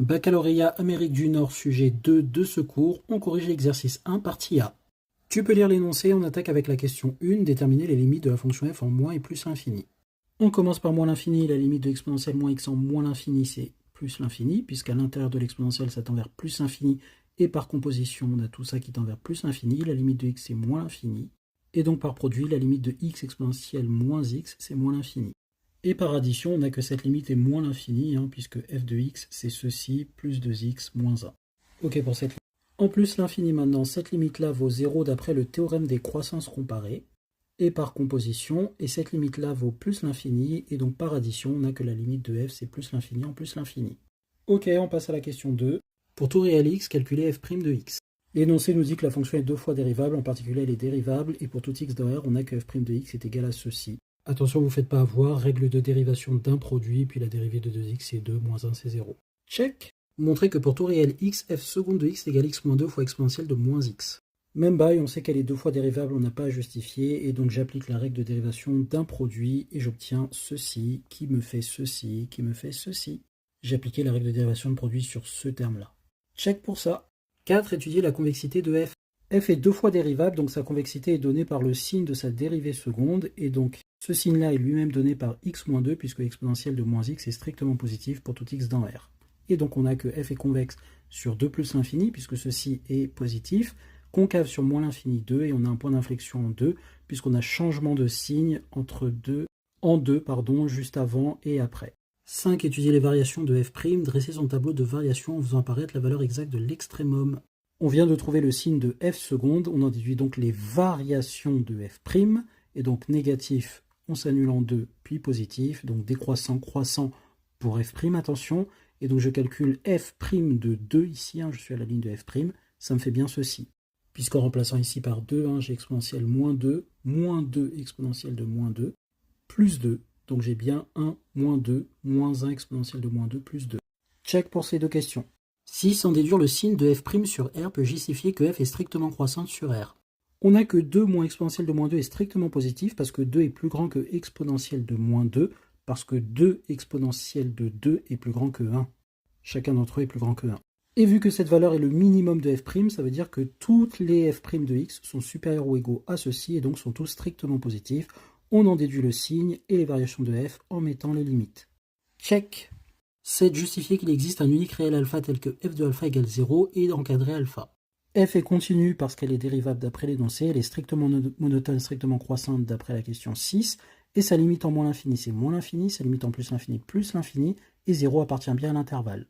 Baccalauréat Amérique du Nord, sujet 2 de secours, on corrige l'exercice 1, partie A. Tu peux lire l'énoncé, on attaque avec la question 1, déterminer les limites de la fonction f en moins et plus l'infini. On commence par moins l'infini, la limite de l'exponentielle moins x en moins l'infini, c'est plus l'infini, puisqu'à l'intérieur de l'exponentielle, ça tend vers plus l'infini, et par composition, on a tout ça qui tend vers plus l'infini, la limite de x, c'est moins l'infini, et donc par produit, la limite de x exponentielle moins x, c'est moins l'infini. Et par addition, on a que cette limite est moins l'infini, puisque f de x, c'est ceci, plus 2x moins 1. Ok pour cette limite. En plus, l'infini maintenant, cette limite-là vaut 0 d'après le théorème des croissances comparées, et par composition, et cette limite-là vaut plus l'infini, et donc par addition, on a que la limite de f, c'est plus l'infini en plus l'infini. Ok, on passe à la question 2. Pour tout réel x, calculer f' de x. L'énoncé nous dit que la fonction est deux fois dérivable, en particulier elle est dérivable, et pour tout x dans R, on a que f' de x est égal à ceci. Attention, vous ne faites pas avoir, règle de dérivation d'un produit, puis la dérivée de 2x c'est 2, moins 1 c'est 0. Check. Montrer que pour tout réel x, f seconde de x égale x moins 2 fois exponentielle de moins x. Même bail, on sait qu'elle est deux fois dérivable, on n'a pas à justifier, et donc j'applique la règle de dérivation d'un produit, et j'obtiens ceci, qui me fait ceci, qui me fait ceci. J'ai appliqué la règle de dérivation de produit sur ce terme-là. Check pour ça. 4. Étudier la convexité de f. F est deux fois dérivable, donc sa convexité est donnée par le signe de sa dérivée seconde, et donc ce signe-là est lui-même donné par x moins 2, puisque l'exponentielle de moins x est strictement positive pour tout x dans R. Et donc on a que f est convexe sur 2 plus l'infini, puisque ceci est positif, concave sur moins l'infini 2, et on a un point d'inflexion en 2, puisqu'on a changement de signe entre 2, en 2, juste avant et après. 5. Étudier les variations de f', dresser son tableau de variation en faisant apparaître la valeur exacte de l'extrémum. On vient de trouver le signe de f seconde, on en déduit donc les variations de f', et donc négatif, on s'annule en 2, puis positif, donc décroissant, croissant pour f', attention, et donc je calcule f' de 2 ici, je suis à la ligne de f', ça me fait bien ceci. Puisqu'en remplaçant ici par 2, j'ai exponentielle moins 2 exponentielle de moins 2, plus 2, donc j'ai bien 1, moins 2, moins 1 exponentielle de moins 2, plus 2. Check pour ces deux questions. 6. Sans déduire le signe de f' sur R peut justifier que f est strictement croissante sur R. On n'a que 2 moins exponentielle de moins 2 est strictement positif parce que 2 est plus grand que exponentielle de moins 2, parce que 2 exponentielle de 2 est plus grand que 1. Chacun d'entre eux est plus grand que 1. Et vu que cette valeur est le minimum de f', ça veut dire que toutes les f' de x sont supérieures ou égaux à ceci et donc sont tous strictement positifs. On en déduit le signe et les variations de f en mettant les limites. Check. 7. Justifier qu'il existe un unique réel alpha tel que f de alpha égale 0 et d'encadrer alpha. F est continue parce qu'elle est dérivable d'après l'énoncé, elle est strictement monotone, strictement croissante d'après la question 6, et sa limite en moins l'infini c'est moins l'infini, sa limite en plus l'infini, et 0 appartient bien à l'intervalle.